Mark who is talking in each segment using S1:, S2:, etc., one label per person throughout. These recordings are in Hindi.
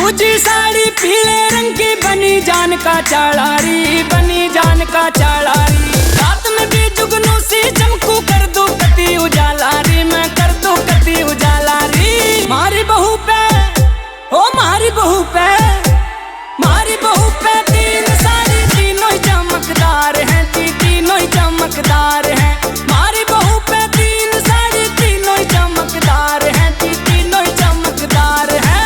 S1: दूजी साड़ी पीले रंग की बनी जान का चालारी, बनी जान का चालारी। रात में भी जुगनू सी चमकू कर दूं कति उजालारी, मैं कर दूं कति उजालारी। मारी बहू पे ओ मारी बहू पे, मारी बहू पे तीन साड़ी तीनों ही चमकदार हैं, तीनों ही चमकदार हैं। मारी बहू पे तीन साड़ी तीनों ही चमकदार हैं, तीनों ही चमकदार हैं।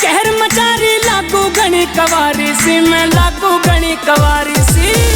S1: कहर मचारी लागू गणी कवारी सी, मैं लागू गणी कवारी सी।